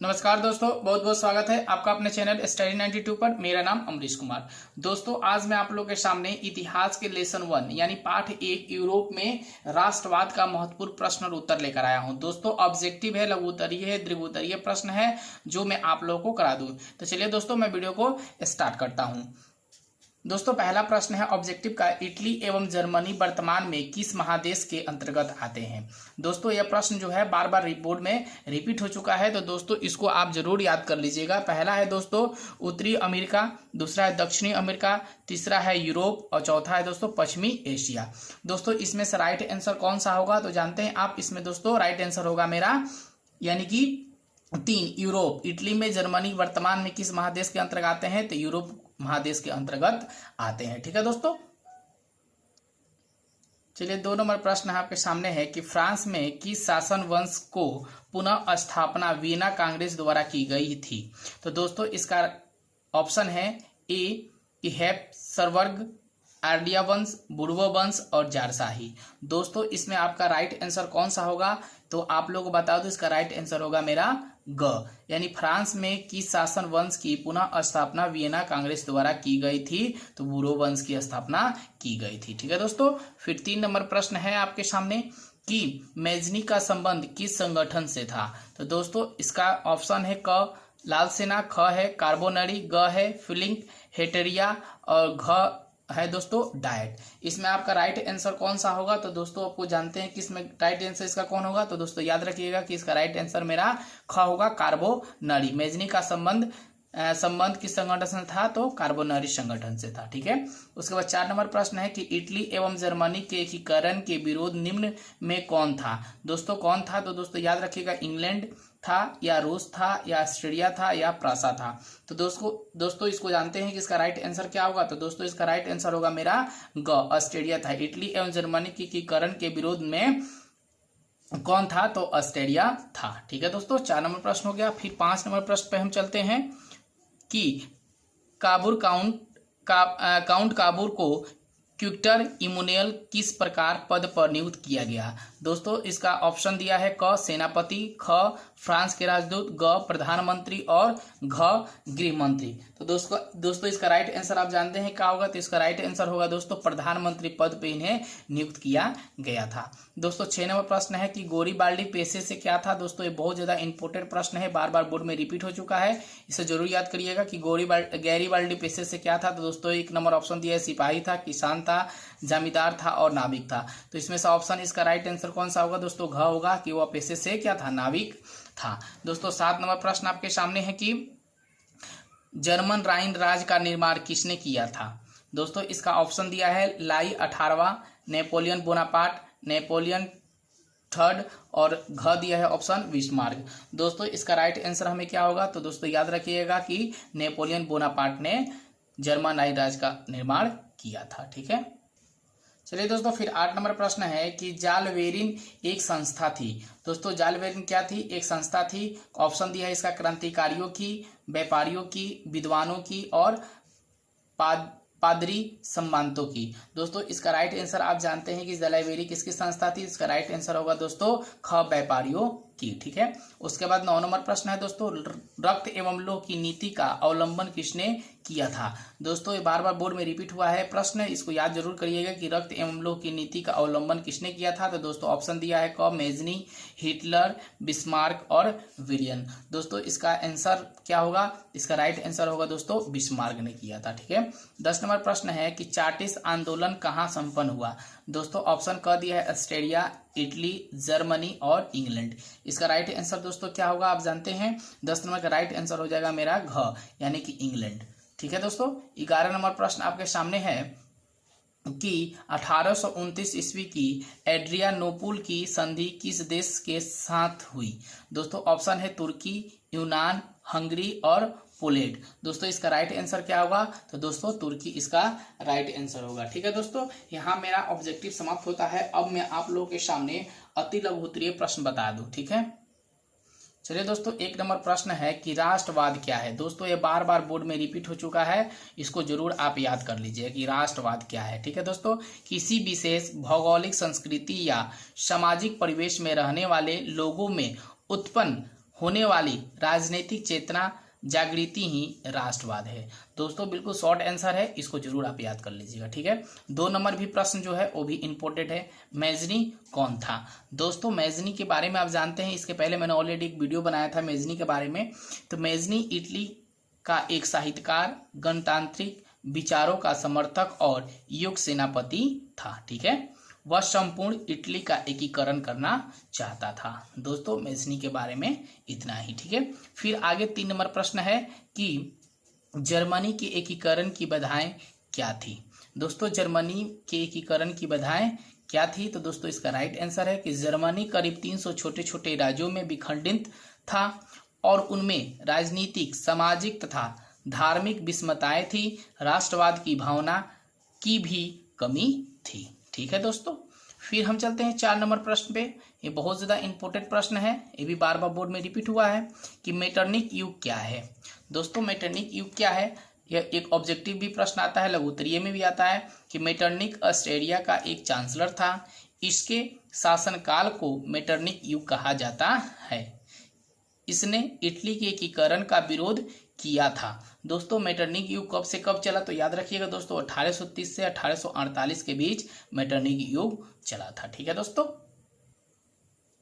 नमस्कार दोस्तों, बहुत बहुत स्वागत है आपका अपने चैनल स्टडी 92 पर। मेरा नाम अमरीश कुमार। दोस्तों, आज मैं आप लोगों के सामने इतिहास के लेसन 1 यानी पाठ 1 यूरोप में राष्ट्रवाद का महत्वपूर्ण प्रश्न और उत्तर लेकर आया हूं। दोस्तों, ऑब्जेक्टिव है, लघु उत्तरीय है, दीर्घ उत्तरीय प्रश्न है जो मैं आप लोगों को करा दूं। तो चलिए दोस्तों, मैं वीडियो को स्टार्ट करता हूँ। दोस्तों, पहला प्रश्न है ऑब्जेक्टिव का, इटली एवं जर्मनी वर्तमान में किस महादेश के अंतर्गत आते हैं। दोस्तों, यह प्रश्न जो है बार बार बोर्ड में रिपीट हो चुका है, तो दोस्तों इसको आप जरूर याद कर लीजिएगा। पहला है दोस्तों उत्तरी अमेरिका, दूसरा है दक्षिणी अमेरिका, तीसरा है यूरोप और चौथा है दोस्तों पश्चिमी एशिया। दोस्तों, इसमें से राइट आंसर कौन सा होगा तो जानते हैं आप। इसमें दोस्तों राइट आंसर होगा मेरा यानी कि 3 यूरोप। इटली में जर्मनी वर्तमान में किस महादेश के अंतर्गत आते हैं तो यूरोप महादेश के अंतर्गत आते हैं। ठीक है दोस्तों, चलिए 2 नंबर प्रश्न आपके सामने है कि फ्रांस में किस शासन वंश को पुनः स्थापना वियना कांग्रेस द्वारा की गई थी। तो दोस्तों इसका ऑप्शन है ए कि हैप्सबर्ग, आर्डिया वंश, बुर्बो वंश और जारशाही। दोस्तों इसमें आपका राइट आंसर कौन सा होगा तो आप लोगों को बता दो, इसका राइट आंसर होगा मेरा ग, यानी फ्रांस में किस शासन वंश की पुनः स्थापना वियना कांग्रेस द्वारा की गई थी तो बुर्बो वंश की स्थापना की गई थी। ठीक है दोस्तों, फिर 3 नंबर प्रश्न है आपके सामने कि मेजनी का संबंध किस संगठन से था। तो दोस्तों इसका ऑप्शन है क लाल सेना, ख है कार्बोनरी, ग है फिलिंग हेटेरिया और घ है दोस्तों डाइट। इसमें आपका राइट आंसर कौन सा होगा तो दोस्तों आपको जानते हैं कि इसमें राइट आंसर इसका कौन होगा तो दोस्तों याद रखिएगा कि इसका राइट आंसर मेरा ख होगा, कार्बोनरी। मेजनी का संबंध किस संगठन से था तो कार्बोनरी संगठन से था। ठीक है, उसके बाद 4 नंबर प्रश्न है कि इटली एवं जर्मनी के एकीकरण के विरोध निम्न में कौन था। दोस्तों कौन था तो दोस्तों याद रखिएगा, इंग्लैंड था या रूस था या ऑस्ट्रेलिया था या फ्रांस था। तो दोस्तों इसको जानते हैं कि इसका राइट आंसर क्या होगा तो दोस्तों इसका राइट आंसर होगा मेरा ग, ऑस्ट्रेलिया था। इटली एवं जर्मनी के एकीकरण के विरोध में कौन था तो ऑस्ट्रेलिया था। ठीक है दोस्तों, 4 नंबर प्रश्न हो गया। फिर 5 नंबर प्रश्न पे हम चलते हैं कि काउंट काबूर को क्विक्टर इमैनुएल किस प्रकार पद पर नियुक्त किया गया। दोस्तों इसका ऑप्शन दिया है क सेनापति, ख फ्रांस के राजदूत, ग प्रधानमंत्री और घ गृह मंत्री। तो दोस्तों इसका राइट आंसर आप जानते हैं क्या होगा तो इसका राइट आंसर होगा दोस्तों प्रधानमंत्री पद पे इन्हें नियुक्त किया गया था। दोस्तों 6 नंबर प्रश्न है कि गोरीबाल्डी पेशे से क्या था। दोस्तों ये बहुत ज्यादा इंपॉर्टेंट प्रश्न है, बार बार बोर्ड में रिपीट हो चुका है, इसे जरूर याद करिएगा कि गैरीबाल्डी पेशे से क्या था तो दोस्तों 1 नंबर ऑप्शन दिया है सिपाही था, किसान था, जमींदार था और नाविक था। तो इसमें से ऑप्शन इसका राइट आंसर कौन सा होगा दोस्तों घ होगा कि वह पेशे से क्या था नाविक था। दोस्तों 7 नंबर प्रश्न आपके सामने है कि जर्मन राइन राज्य का निर्माण किसने किया था। दोस्तों इसका ऑप्शन दिया है लाई 18वां, नेपोलियन बोनापार्ट, नेपोलियन थर्ड और घ दिया है ऑप्शन बिस्मार्क। दोस्तों इसका राइट आंसर हमें क्या होगा तो दोस्तों याद रखिएगा कि नेपोलियन बोनापार्ट ने जर्मन राइन राज्य का निर्माण किया था। ठीक है, चलिए दोस्तों फिर 8 नंबर प्रश्न है कि जालवेरिन एक संस्था थी। दोस्तों जालवेरिन क्या थी, एक संस्था थी। ऑप्शन दिया है इसका क्रांतिकारियों की, व्यापारियों की, विद्वानों की और पादरी सम्मानतों की। दोस्तों इसका राइट आंसर आप जानते हैं कि जालवेरी किसकी संस्था थी, इसका राइट आंसर होगा दोस्तों ख व्यापारियों की। ठीक है, उसके बाद 9 नंबर प्रश्न है दोस्तों रक्त एवं लोह की नीति का अवलंबन किसने किया था। दोस्तों ये बार बार बोर्ड में रिपीट हुआ है प्रश्न, इसको याद जरूर करिएगा कि रक्त एवं लोह की नीति का अवलंबन किसने किया था। तो दोस्तों ऑप्शन दिया है क मेजनी, हिटलर, बिस्मार्क और विलियन। दोस्तों इसका आंसर क्या होगा, इसका राइट आंसर होगा दोस्तों बिस्मार्क ने किया था। ठीक है, 10 नंबर प्रश्न है कि चार्टिस्ट आंदोलन कहाँ संपन्न हुआ। दोस्तों ऑप्शन क दिया है ऑस्ट्रेलिया, इटली, जर्मनी और इंग्लैंड। इसका राइट आंसर दोस्तों क्या होगा आप जानते हैं, 10 नंबर का राइट आंसर हो जाएगा मेरा घ यानी कि इंग्लैंड। ठीक है दोस्तों, 11 नंबर प्रश्न आपके सामने है कि 1829 ईस्वी की एड्रियानोपुल की संधि किस देश के साथ हुई। दोस्तों ऑप्शन है तुर्की, यूनान, हंगरी और पोलैंड। दोस्तों इसका राइट आंसर क्या होगा तो दोस्तों तुर्की इसका राइट आंसर होगा। ठीक है दोस्तों, यहाँ मेरा ऑब्जेक्टिव समाप्त होता है। अब मैं आप लोगों के सामने अति लघु उत्तरीय प्रश्न बता दूं। ठीक है, चलिए दोस्तों 1 नंबर प्रश्न है कि राष्ट्रवाद क्या है। दोस्तों ये बार बार बोर्ड में रिपीट हो चुका है, इसको जरूर आप याद कर लीजिए कि राष्ट्रवाद क्या है। ठीक है दोस्तों, किसी विशेष भौगोलिक संस्कृति या सामाजिक परिवेश में रहने वाले लोगों में उत्पन्न होने वाली राजनीतिक चेतना जागृति ही राष्ट्रवाद है। दोस्तों बिल्कुल शॉर्ट आंसर है, इसको जरूर आप याद कर लीजिएगा, ठीक है। 2 नंबर भी प्रश्न जो है वो भी इंपॉर्टेंट है। मैजनी कौन था? दोस्तों मैजनी के बारे में आप जानते हैं, इसके पहले मैंने ऑलरेडी एक वीडियो बनाया था मैजनी के बारे में। तो मैजनी इटली का एक साहित्यकार, गणतांत्रिक विचारों का समर्थक और युग सेनापति था, ठीक है। वह संपूर्ण इटली का एकीकरण करना चाहता था। दोस्तों मैजनी के बारे में इतना ही, ठीक है। फिर आगे 3 नंबर प्रश्न है कि जर्मनी के एकीकरण की बाधाएं क्या थी? दोस्तों जर्मनी के एकीकरण की बाधाएं क्या थी? तो दोस्तों इसका राइट आंसर है कि जर्मनी करीब 300 छोटे छोटे राज्यों में विखंडित था और उनमें राजनीतिक, सामाजिक तथा धार्मिक विषमताएं थी। राष्ट्रवाद की भावना की भी कमी थी, ठीक है दोस्तों। फिर हम चलते हैं 4 नंबर प्रश्न पे। ये बहुत ज़्यादा इंपॉर्टेंट प्रश्न है, ये भी बार बार बोर्ड में रिपीट हुआ है कि मेटरनिक युग क्या है? दोस्तों मेटरनिक युग क्या है? यह एक ऑब्जेक्टिव भी प्रश्न आता है, लघु उत्तरीय में भी आता है कि मेटरनिक ऑस्ट्रेलिया का एक चांसलर था। इसके शासनकाल को मेटरनिक युग कहा जाता है। इसने इटली के एकीकरण का विरोध किया था। दोस्तों मेटरनिक युग कब से कब चला? तो याद रखिएगा दोस्तों 1830 से 1848 के बीच मेटरनिक युग चला था, ठीक है दोस्तों।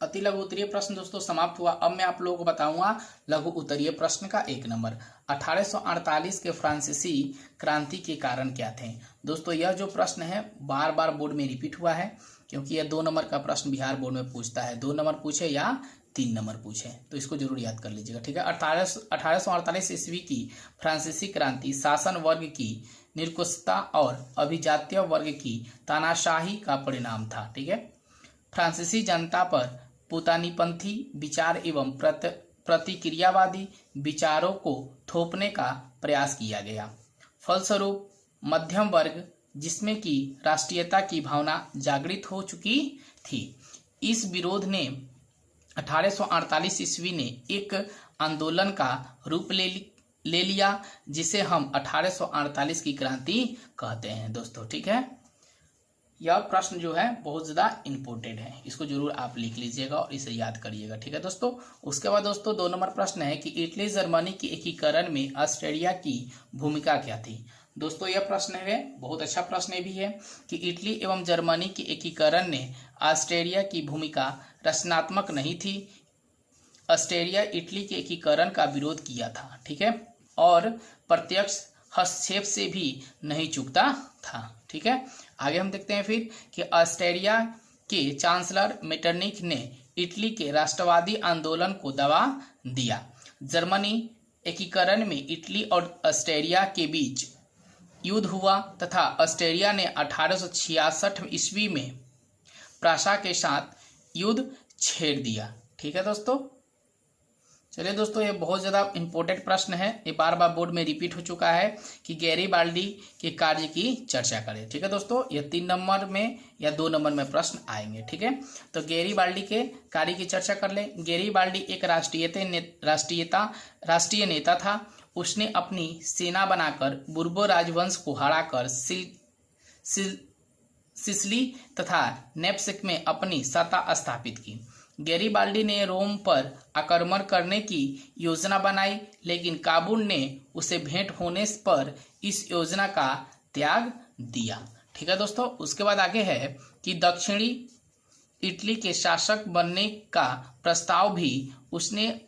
अति लघु उत्तरीय प्रश्न दोस्तों समाप्त हुआ। अब मैं आप लोगों को बताऊंगा लघु उत्तरीय प्रश्न का 1 नंबर। 1848 के फ्रांसीसी क्रांति के कारण क्या थे? दोस्तों यह जो प्रश्न है बार बार बोर्ड में रिपीट हुआ है, क्योंकि यह 2 नंबर का प्रश्न बिहार बोर्ड में पूछता है। 2 नंबर पूछे या 3 नंबर पूछे, तो इसको जरूर याद कर लीजिएगा, ठीक है। 1848 ईस्वी की फ्रांसीसी क्रांति शासन वर्ग की निरंकुशता और अभिजातीय वर्ग की तानाशाही का परिणाम था, ठीक है। फ्रांसीसी जनता पर पुतानीपंथी विचार एवं प्रतिक्रियावादी विचारों को थोपने का प्रयास किया गया। फलस्वरूप मध्यम वर्ग, जिसमें कि राष्ट्रीयता की भावना जागृत हो चुकी थी, इस विरोध ने 1848 ईस्वी ने एक आंदोलन का रूप ले लिया, जिसे हम 1848 की क्रांति कहते हैं दोस्तों, ठीक है। यह प्रश्न जो है बहुत ज़्यादा इंपॉर्टेंट है, इसको जरूर आप लिख लीजिएगा और इसे याद करिएगा, ठीक है दोस्तों। उसके बाद दोस्तों 2 नंबर प्रश्न है कि इटली जर्मनी के एकीकरण में ऑस्ट्रेलिया की भूमिका क्या थी? दोस्तों यह प्रश्न है बहुत अच्छा प्रश्न भी है कि इटली एवं जर्मनी के एकीकरण ने ऑस्ट्रेलिया की भूमिका रचनात्मक नहीं थी। ऑस्ट्रेलिया इटली के एकीकरण का विरोध किया था, ठीक है, और प्रत्यक्ष हस्तक्षेप से भी नहीं चूकता था, ठीक है। आगे हम देखते हैं फिर कि ऑस्ट्रेलिया के चांसलर मेटरनिक ने इटली के राष्ट्रवादी आंदोलन को दबा दिया। जर्मनी एकीकरण में इटली और ऑस्ट्रेलिया के बीच युद्ध हुआ तथा ऑस्ट्रेलिया ने 1866 ईस्वी में प्रासा के साथ युद्ध छेड़ दिया, ठीक है दोस्तों। चलिए दोस्तों ये बहुत ज़्यादा इंपॉर्टेंट प्रश्न है, ये बार बार बोर्ड में रिपीट हो चुका है कि गैरीबाल्डी के कार्य की चर्चा करें, ठीक है दोस्तों। ये 3 नंबर में या 2 नंबर में प्रश्न आएंगे, ठीक है। तो गैरीबाल्डी के कार्य की चर्चा कर ले। गैरीबाल्डी एक राष्ट्रीय नेता था। उसने अपनी सेना बनाकर बुर्बो राजवंश को हराकर सिसिली तथा नेप्स में अपनी सत्ता स्थापित की। गैरीबाल्डी ने रोम पर आक्रमण करने की योजना बनाई, लेकिन काबुल ने उसे भेंट होने पर इस योजना का त्याग दिया, ठीक है दोस्तों। उसके बाद आगे है कि दक्षिणी इटली के शासक बनने का प्रस्ताव भी उसने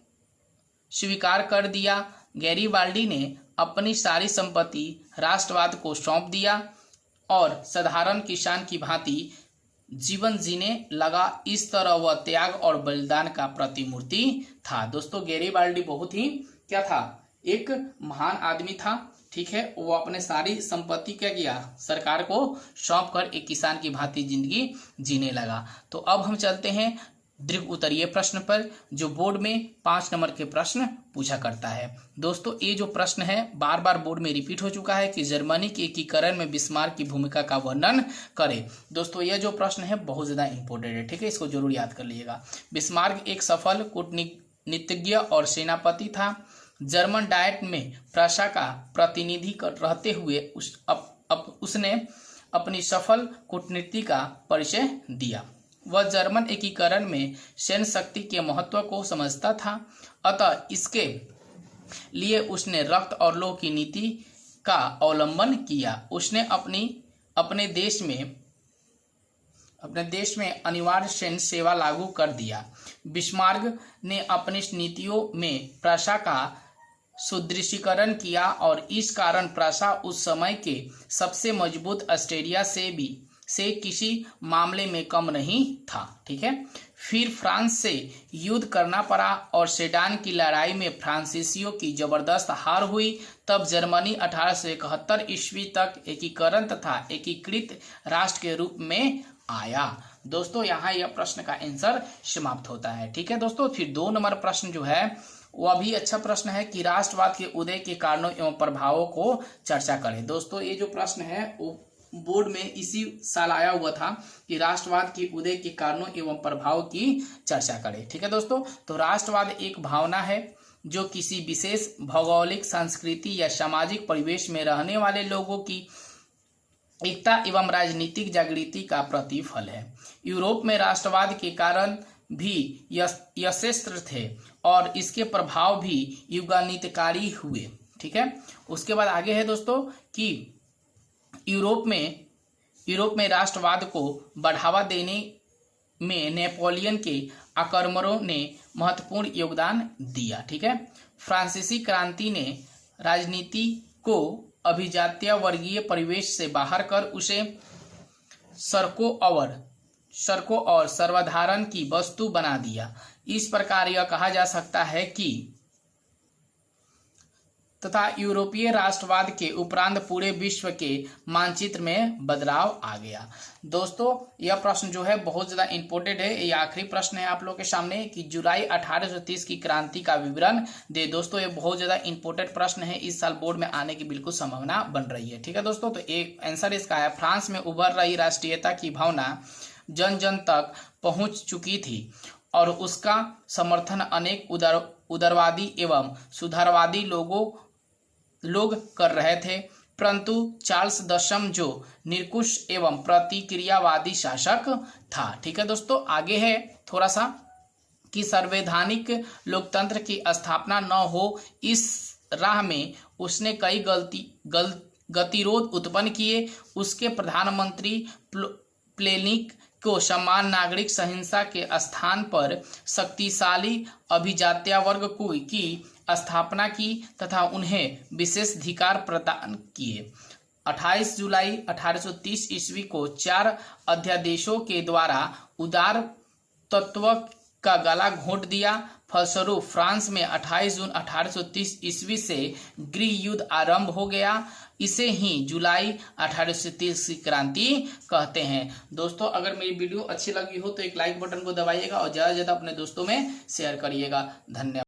स्वीकार कर दिया। गैरीबाल्डी ने अपनी सारी संपत्ति राष्ट्रवाद को सौंप दिया और साधारण किसान की भांति जीवन जीने लगा। इस तरह वह त्याग और बलिदान का प्रतिमूर्ति था। दोस्तों गैरीबाल्डी बहुत ही क्या था, एक महान आदमी था, ठीक है। वो अपने सारी संपत्ति क्या किया, सरकार को सौंप कर एक किसान की भांति जिंदगी जीने लगा। तो अब हम चलते हैं दीर्घ उत्तरीय प्रश्न पर, जो बोर्ड में 5 नंबर के प्रश्न पूछा करता है। दोस्तों ये जो प्रश्न है बार बार बोर्ड में रिपीट हो चुका है कि जर्मनी के एकीकरण में बिस्मार्क की भूमिका का वर्णन करें। दोस्तों यह जो प्रश्न है बहुत ज्यादा इंपॉर्टेंट है, ठीक है, इसको जरूर याद कर लीजिएगा। बिस्मार्क एक सफल कूटनीतिज्ञ और सेनापति था। जर्मन डायट में प्रासा का प्रतिनिधि रहते हुए उसने अपनी सफल कूटनीति का परिचय दिया। वह जर्मन एकीकरण में सैन्य शक्ति के महत्व को समझता था, अतः इसके लिए उसने रक्त और लौह की नीति का अवलंबन किया। उसने अपने देश में अनिवार्य सैन्य सेवा लागू कर दिया। बिस्मार्क ने अपनी नीतियों में प्रशा का सुदृढ़ीकरण किया और इस कारण प्रशा उस समय के सबसे मजबूत ऑस्ट्रिया से किसी मामले में कम नहीं था। ठीक है, फिर फ्रांस से युद्ध करना पड़ा और सेडान की लड़ाई में फ्रांसीसियों की जबरदस्त हार हुई। तब जर्मनी 1871 ईस्वी तक एकीकरण तथा एकीकृत राष्ट्र के रूप में आया। दोस्तों यहाँ यह प्रश्न का आंसर समाप्त होता है। ठीक है दोस्तों, फिर 2 नंबर प्रश्न जो है वह भी अच्छा प्रश्न है कि राष्ट्रवाद के उदय के कारणों एवं प्रभावों को चर्चा करें। दोस्तों ये जो प्रश्न है वो बोर्ड में इसी साल आया हुआ था कि राष्ट्रवाद के उदय के कारणों एवं प्रभाव की चर्चा करें। ठीक है दोस्तों, तो राष्ट्रवाद एक भावना है जो किसी विशेष भौगोलिक, संस्कृति या सामाजिक परिवेश में रहने वाले लोगों की एकता एवं राजनीतिक जागृति का प्रतिफल है। यूरोप में राष्ट्रवाद के कारण भी यशस्वी थे और इसके प्रभाव भी युगान्तिकारी हुए। ठीक है, उसके बाद आगे है दोस्तों कि यूरोप में राष्ट्रवाद को बढ़ावा देने में नेपोलियन के आक्रमणों ने महत्वपूर्ण योगदान दिया। ठीक है, फ्रांसीसी क्रांति ने राजनीति को अभिजात्य वर्गीय परिवेश से बाहर कर उसे सड़कों और सर्वधारण की वस्तु बना दिया। इस प्रकार यह कहा जा सकता है कि तथा यूरोपीय राष्ट्रवाद के उपरांत पूरे विश्व के मानचित्र में बदलाव आ गया। दोस्तों यह प्रश्न जो है बहुत ज़्यादा इम्पोर्टेंट है। ये आखिरी प्रश्न है आप लोगों के सामने कि जुलाई 1830 की क्रांति का विवरण दे। दोस्तों ये बहुत ज़्यादा इम्पोर्टेंट प्रश्न है, इस साल बोर्ड में आने की बिल्कुल संभावना बन रही है। ठीक है दोस्तों, तो एक आंसर इसका है फ्रांस में उभर रही राष्ट्रीयता की भावना जन जन तक पहुंच चुकी थी और उसका समर्थन अनेक उदारवादी एवं सुधारवादी लोग कर रहे थे, परंतु चार्ल्स दशम जो निरंकुश एवं प्रतिक्रियावादी शासक था। ठीक है दोस्तों, आगे है थोड़ा सा कि संवैधानिक लोकतंत्र की स्थापना न हो, इस राह में उसने कई गतिरोध उत्पन्न किए। उसके प्रधानमंत्री प्लेनिक को समान नागरिक सहिंसा के स्थान पर शक्तिशाली अभिजात्य वर्ग की स्थापना की तथा उन्हें विशेषाधिकार प्रदान किए। 28 जुलाई 1830 ईस्वी को 4 अध्यादेशों के द्वारा उदार तत्व का गला घोंट दिया। फलस्वरूप फ्रांस में 28 जून 1830 ईस्वी से गृह युद्ध आरंभ हो गया। इसे ही जुलाई 1830 की क्रांति कहते हैं। दोस्तों अगर मेरी वीडियो अच्छी लगी हो तो एक लाइक बटन को दबाइएगा और ज़्यादा से ज़्यादा अपने दोस्तों में शेयर करिएगा। धन्यवाद।